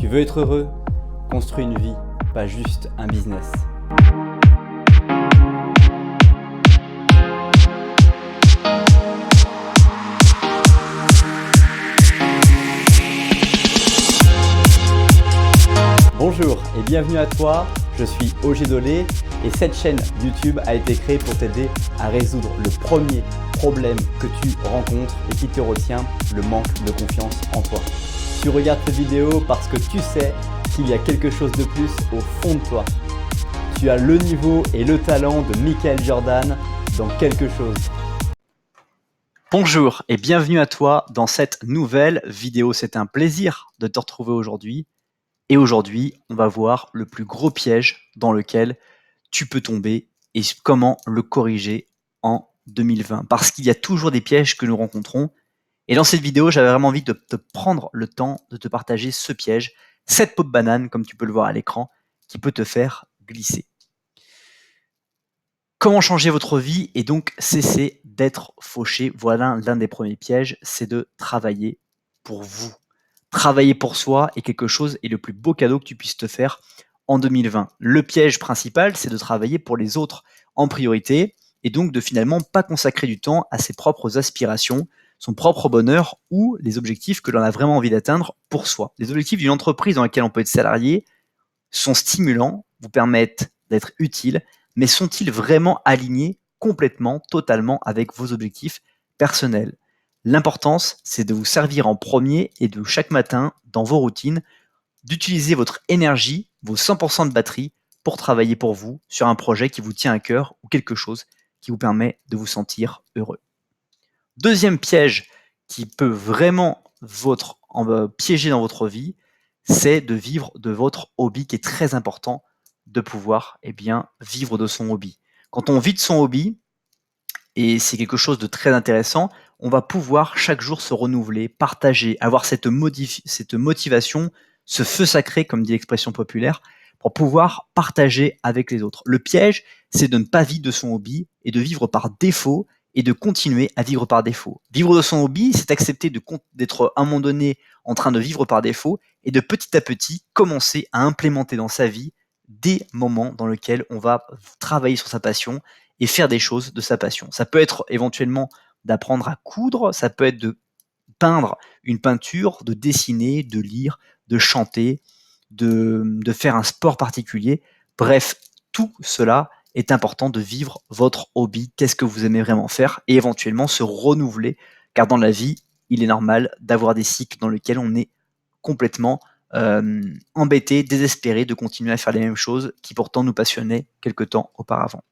veux être heureux? Construis une vie, pas juste un business. Bonjour et bienvenue à toi, je suis OG Dolé et cette chaîne YouTube a été créée pour t'aider à résoudre le premier problème que tu rencontres et qui te retient, le manque de confiance en toi. Tu regardes cette vidéo parce que tu sais qu'il y a quelque chose de plus au fond de toi. Tu as le niveau et le talent de Michael Jordan dans quelque chose. Bonjour et bienvenue à toi dans cette nouvelle vidéo. C'est un plaisir de te retrouver aujourd'hui. Et aujourd'hui, on va voir le plus gros piège dans lequel tu peux tomber et comment le corriger en 2020. Parce qu'il y a toujours des pièges que nous rencontrons. Et dans cette vidéo, j'avais vraiment envie de te prendre le temps de te partager ce piège, cette peau de banane, comme tu peux le voir à l'écran, qui peut te faire glisser. Comment changer votre vie et donc cesser d'être fauché? Voilà l'un des premiers pièges, c'est de travailler pour vous. Travailler pour soi est quelque chose et le plus beau cadeau que tu puisses te faire en 2020. Le piège principal, c'est de travailler pour les autres en priorité et donc de finalement pas consacrer du temps à ses propres aspirations, son propre bonheur ou les objectifs que l'on a vraiment envie d'atteindre pour soi. Les objectifs d'une entreprise dans laquelle on peut être salarié sont stimulants, vous permettent d'être utile, mais sont-ils vraiment alignés complètement, totalement avec vos objectifs personnels? L'importance, c'est de vous servir en premier et de chaque matin, dans vos routines, d'utiliser votre énergie, vos 100% de batterie, pour travailler pour vous sur un projet qui vous tient à cœur ou quelque chose qui vous permet de vous sentir heureux. Deuxième piège qui peut vraiment piéger dans votre vie, c'est de vivre de votre hobby, qui est très important de pouvoir vivre de son hobby. Quand on vit de son hobby, et c'est quelque chose de très intéressant, on va pouvoir chaque jour se renouveler, partager, avoir cette motivation, ce feu sacré, comme dit l'expression populaire, pour pouvoir partager avec les autres. Le piège, c'est de ne pas vivre de son hobby et de vivre par défaut et de continuer à vivre par défaut. Vivre de son hobby, c'est accepter d'être à un moment donné en train de vivre par défaut et de petit à petit commencer à implémenter dans sa vie des moments dans lesquels on va travailler sur sa passion et faire des choses de sa passion. Ça peut être éventuellement d'apprendre à coudre, ça peut être de peindre une peinture, de dessiner, de lire, de chanter, de faire un sport particulier. Bref, tout cela est important de vivre votre hobby. Qu'est-ce que vous aimez vraiment faire? Et éventuellement se renouveler, car dans la vie, il est normal d'avoir des cycles dans lesquels on est complètement embêté, désespéré de continuer à faire les mêmes choses qui pourtant nous passionnaient quelque temps auparavant.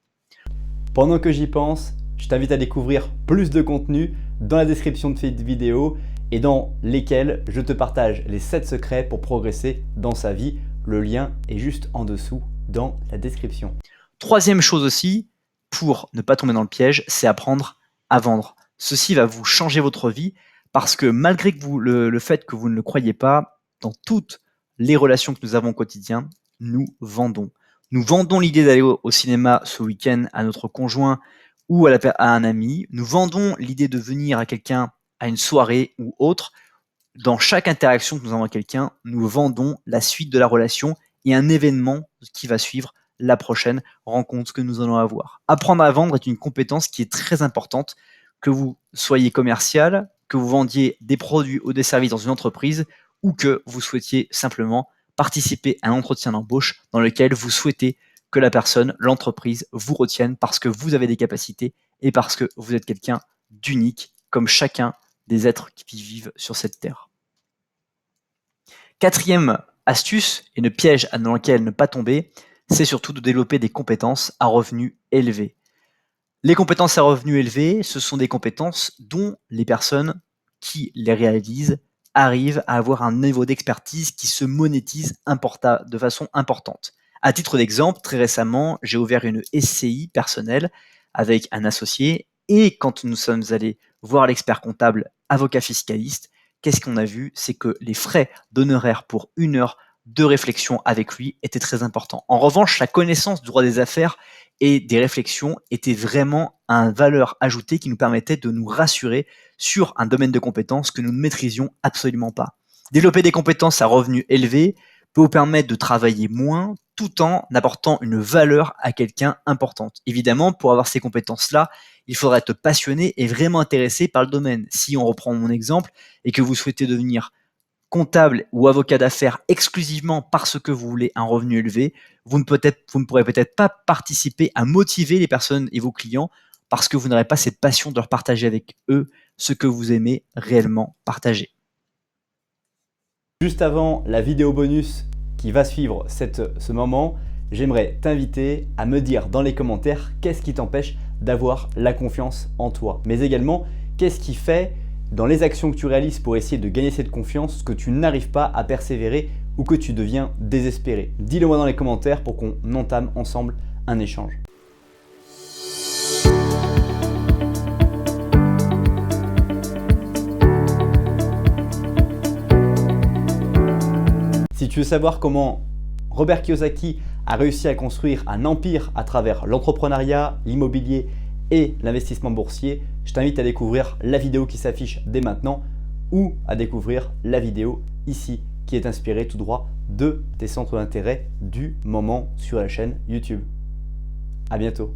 Pendant que j'y pense, je t'invite à découvrir plus de contenu dans la description de cette vidéo et dans lesquels je te partage les 7 secrets pour progresser dans sa vie. Le lien est juste en dessous dans la description. Troisième chose aussi, pour ne pas tomber dans le piège, c'est apprendre à vendre. Ceci va vous changer votre vie parce que malgré que le fait que vous ne le croyez pas, dans toutes les relations que nous avons au quotidien, nous vendons. Nous vendons l'idée d'aller au cinéma ce week-end à notre conjoint ou à un ami. Nous vendons l'idée de venir à quelqu'un à une soirée ou autre. Dans chaque interaction que nous avons avec quelqu'un, nous vendons la suite de la relation et un événement qui va suivre la prochaine rencontre que nous allons avoir. Apprendre à vendre est une compétence qui est très importante, que vous soyez commercial, que vous vendiez des produits ou des services dans une entreprise ou que vous souhaitiez simplement participer à un entretien d'embauche dans lequel vous souhaitez que la personne, l'entreprise, vous retienne parce que vous avez des capacités et parce que vous êtes quelqu'un d'unique, comme chacun des êtres qui vivent sur cette terre. Quatrième astuce et le piège dans lequel ne pas tomber, c'est surtout de développer des compétences à revenus élevés. Les compétences à revenus élevés, ce sont des compétences dont les personnes qui les réalisent arrivent à avoir un niveau d'expertise qui se monétise de façon importante. À titre d'exemple, très récemment, j'ai ouvert une SCI personnelle avec un associé et quand nous sommes allés voir l'expert comptable avocat fiscaliste, qu'est-ce qu'on a vu? C'est que les frais d'honoraires pour 1 heure de réflexion avec lui étaient très importants. En revanche, la connaissance du droit des affaires et des réflexions était vraiment une valeur ajoutée qui nous permettait de nous rassurer sur un domaine de compétences que nous ne maîtrisions absolument pas. Développer des compétences à revenus élevés peut vous permettre de travailler moins tout en apportant une valeur à quelqu'un importante. Évidemment, pour avoir ces compétences-là, il faudra être passionné et vraiment intéressé par le domaine. Si on reprend mon exemple et que vous souhaitez devenir comptable ou avocat d'affaires exclusivement parce que vous voulez un revenu élevé, vous ne pourrez peut-être pas participer à motiver les personnes et vos clients parce que vous n'aurez pas cette passion de leur partager avec eux ce que vous aimez réellement partager. Juste avant la vidéo bonus qui va suivre ce moment, j'aimerais t'inviter à me dire dans les commentaires qu'est-ce qui t'empêche d'avoir la confiance en toi. Mais également, qu'est-ce qui fait dans les actions que tu réalises pour essayer de gagner cette confiance que tu n'arrives pas à persévérer ou que tu deviens désespéré. Dis-le moi dans les commentaires pour qu'on entame ensemble un échange. Si tu veux savoir comment Robert Kiyosaki a réussi à construire un empire à travers l'entrepreneuriat, l'immobilier et l'investissement boursier, je t'invite à découvrir la vidéo qui s'affiche dès maintenant ou à découvrir la vidéo ici qui est inspirée tout droit de tes centres d'intérêt du moment sur la chaîne YouTube. À bientôt.